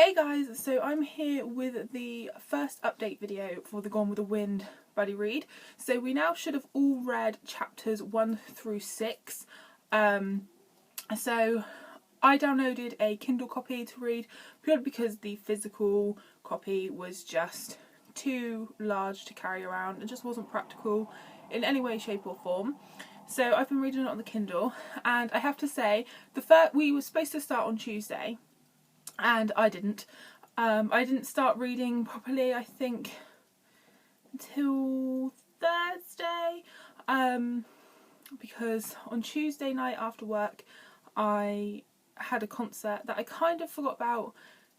Hey guys, so I'm here with the first update video for the Gone with the Wind buddy read. So we now should have all read chapters 1 through 6. So I downloaded a Kindle copy to read purely because the physical copy was just too large to carry around. It just wasn't practical in any way, shape or form. So I've been reading it on the Kindle, and I have to say, we were supposed to start on Tuesday, and I didn't. I didn't start reading properly, I think, until Thursday, because on Tuesday night after work I had a concert that I kind of forgot about,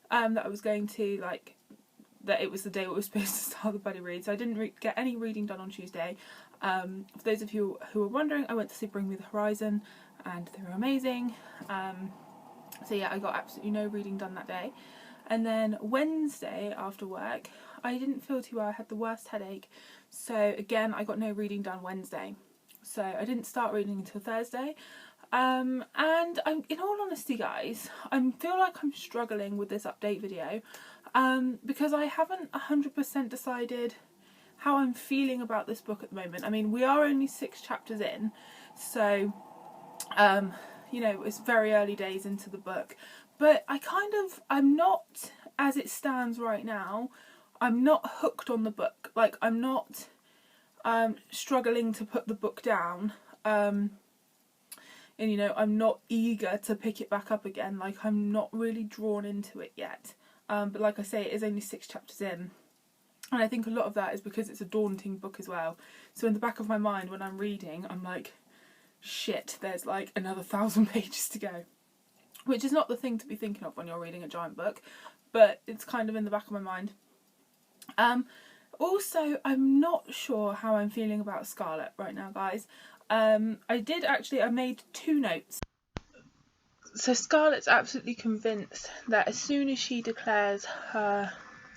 that I was going to, that it was the day we were supposed to start the buddy read, so I didn't get any reading done on Tuesday. For those of you who were wondering, I went to see Bring Me the Horizon and they were amazing. So yeah, I got absolutely no reading done that day. And then Wednesday after work, I didn't feel too well. I had the worst headache. So again, I got no reading done Wednesday. So I didn't start reading until Thursday. And in all honesty, guys, I feel like I'm struggling with this update video, because I haven't 100% decided how I'm feeling about this book at the moment. I mean, we are only 6 chapters in, so you know, it's very early days into the book, but I'm not, as it stands right now, I'm not hooked on the book. Like, I'm not struggling to put the book down, and you know, I'm not eager to pick it back up again. Like, I'm not really drawn into it yet, but like I say, it is only 6 chapters in, and I think a lot of that is because it's a daunting book as well. So in the back of my mind when I'm reading, I'm like, shit, there's like another 1,000 pages to go, which is not the thing to be thinking of when you're reading a giant book, but it's kind of in the back of my mind. Also, I'm not sure how I'm feeling about Scarlett right now, guys. I made 2 notes. So Scarlett's absolutely convinced that as soon as she declares her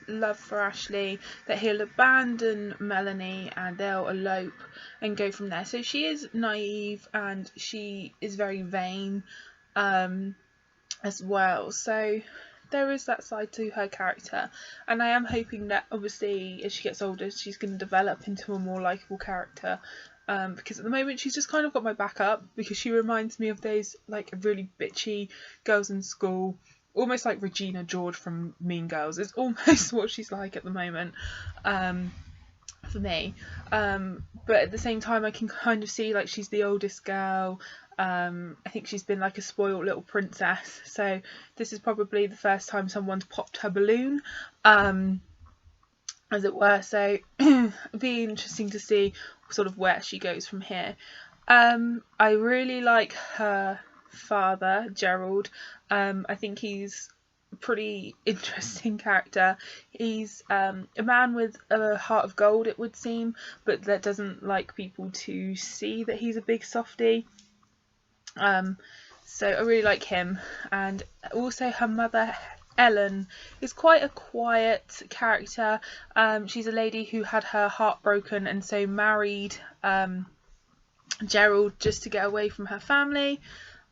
love for Ashley, that he'll abandon Melanie and they'll elope and go from there. So she is naive and she is very vain as well. So there is that side to her character, and I am hoping that obviously as she gets older she's going to develop into a more likeable character, because at the moment she's just kind of got my back up, because she reminds me of those like really bitchy girls in school, almost like Regina George from Mean Girls. It's almost what she's like at the moment, for me. But at the same time I can kind of see, like, she's the oldest girl. I think she's been like a spoiled little princess, so this is probably the first time someone's popped her balloon, as it were. So it'll be interesting to see sort of where she goes from here. I really like her father, Gerald. I think he's a pretty interesting character. He's a man with a heart of gold, it would seem, but that doesn't like people to see that he's a big softie. So I really like him. And also her mother, Ellen, is quite a quiet character. She's a lady who had her heart broken and so married Gerald just to get away from her family.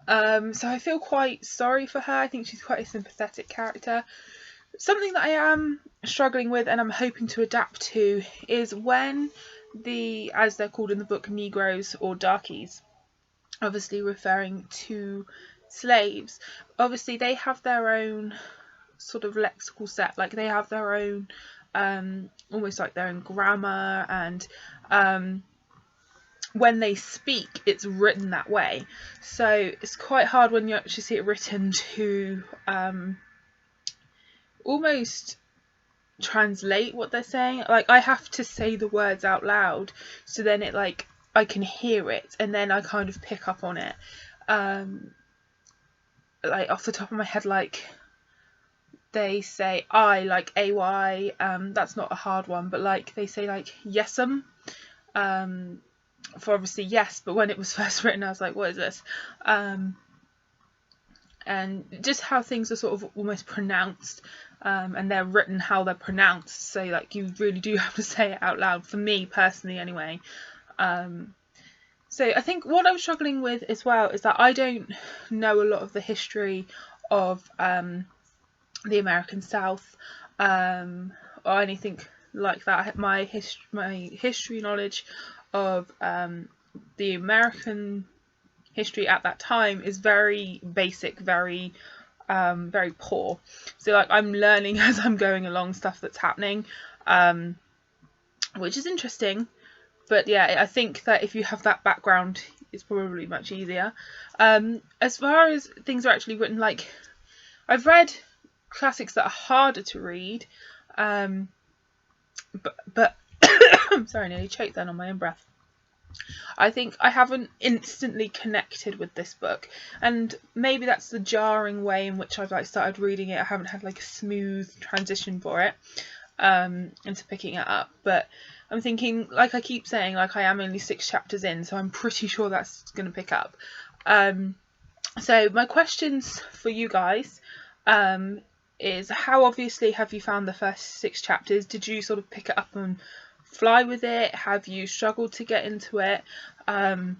So I feel quite sorry for her. I think she's quite a sympathetic character. Something that I am struggling with and I'm hoping to adapt to is when as they're called in the book, Negroes or darkies, obviously referring to slaves, obviously they have their own sort of lexical set, like they have their own almost like their own grammar, and when they speak it's written that way, so it's quite hard when you actually see it written to almost translate what they're saying. Like, I have to say the words out loud, so then it, like, I can hear it and then I kind of pick up on it. Like, off the top of my head, like, they say I, like AY, that's not a hard one, but like they say like yes'm, for obviously yes, but when it was first written I was like, what is this? And just how things are sort of almost pronounced, and they're written how they're pronounced, so like you really do have to say it out loud, for me personally anyway. So I think what I'm struggling with as well is that I don't know a lot of the history of the American South, or anything like that. My history knowledge of the American history at that time is very basic, very poor. So like I'm learning as I'm going along stuff that's happening, which is interesting. But yeah, I think that if you have that background, it's probably much easier. As far as things are actually written, like I've read classics that are harder to read, but I'm sorry, I nearly choked then on my own breath. I think I haven't instantly connected with this book, and maybe that's the jarring way in which I've like started reading it. I haven't had like a smooth transition for it into picking it up, but I'm thinking, like I keep saying, like I am only 6 chapters in, so I'm pretty sure that's going to pick up. So my questions for you guys is, how obviously have you found the first 6 chapters? Did you sort of pick it up and fly with it? Have you struggled to get into it? How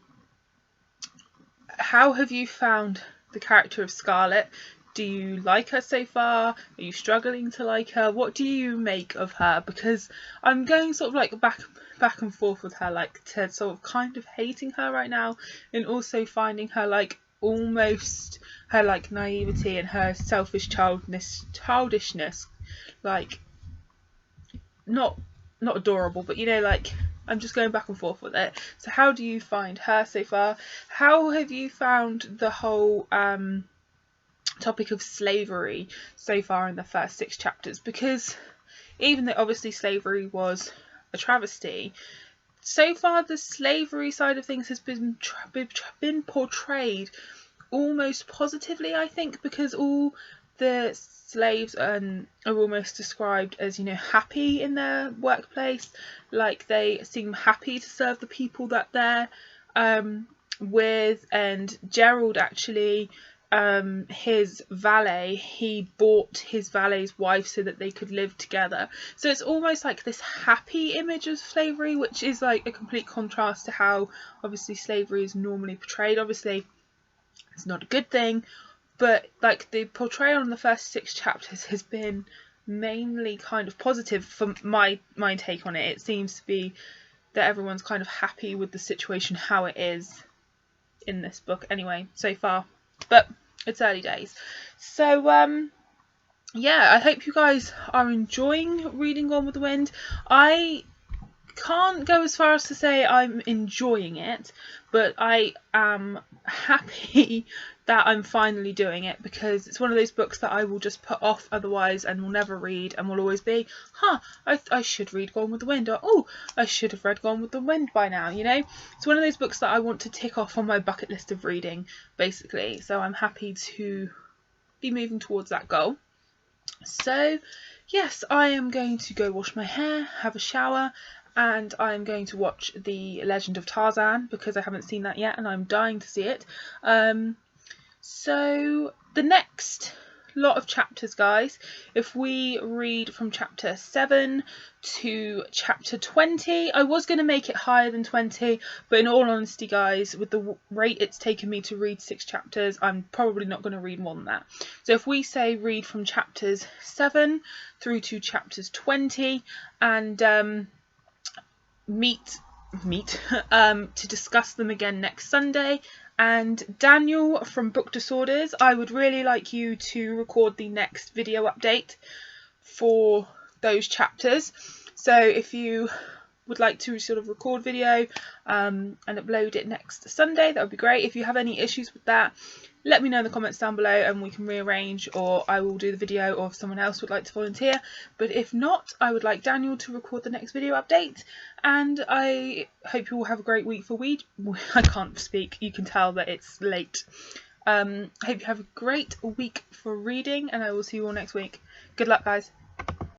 have you found the character of Scarlet? Do you like her so far? Are you struggling to like her? What do you make of her? Because I'm going sort of like back and forth with her, like to sort of kind of hating her right now, and also finding her like almost her like naivety and her selfish childishness, like not adorable, but you know, like I'm just going back and forth with it. So how do you find her so far? How have you found the whole topic of slavery so far in the first 6 chapters? Because even though obviously slavery was a travesty, so far the slavery side of things has been portrayed almost positively, I think, because all the slaves are almost described as, you know, happy in their workplace, like they seem happy to serve the people that they're with. And Gerald actually, his valet, he bought his valet's wife so that they could live together. So it's almost like this happy image of slavery, which is like a complete contrast to how obviously slavery is normally portrayed. Obviously it's not a good thing, but like the portrayal in the first 6 chapters has been mainly kind of positive from my take on it. It seems to be that everyone's kind of happy with the situation how it is in this book anyway so far, but it's early days. So yeah, I hope you guys are enjoying reading Gone with the Wind. I can't go as far as to say I'm enjoying it, but I am happy that I'm finally doing it, because it's one of those books that I will just put off otherwise and will never read, and will always be, I should read Gone with the Wind, or oh, I should have read Gone with the Wind by now, you know. It's one of those books that I want to tick off on my bucket list of reading, basically, so I'm happy to be moving towards that goal. So yes, I am going to go wash my hair, have a shower, and I'm going to watch The Legend of Tarzan, because I haven't seen that yet and I'm dying to see it. So the next lot of chapters, guys, if we read from chapter 7 to chapter 20, I was going to make it higher than 20, but in all honesty, guys, with the rate it's taken me to read 6 chapters, I'm probably not going to read more than that. So if we say read from chapters 7 through to chapters 20, and meet to discuss them again next Sunday. And Daniel from Book Disorders, I would really like you to record the next video update for those chapters. So if you would like to sort of record video and upload it next Sunday, that would be great. If you have any issues with that, let me know in the comments down below and we can rearrange, or I will do the video, or if someone else would like to volunteer. But if not, I would like Daniel to record the next video update, and I hope you all have a great week for I can't speak, you can tell that it's late. Hope you have a great week for reading, and I will see you all next week. Good luck, guys.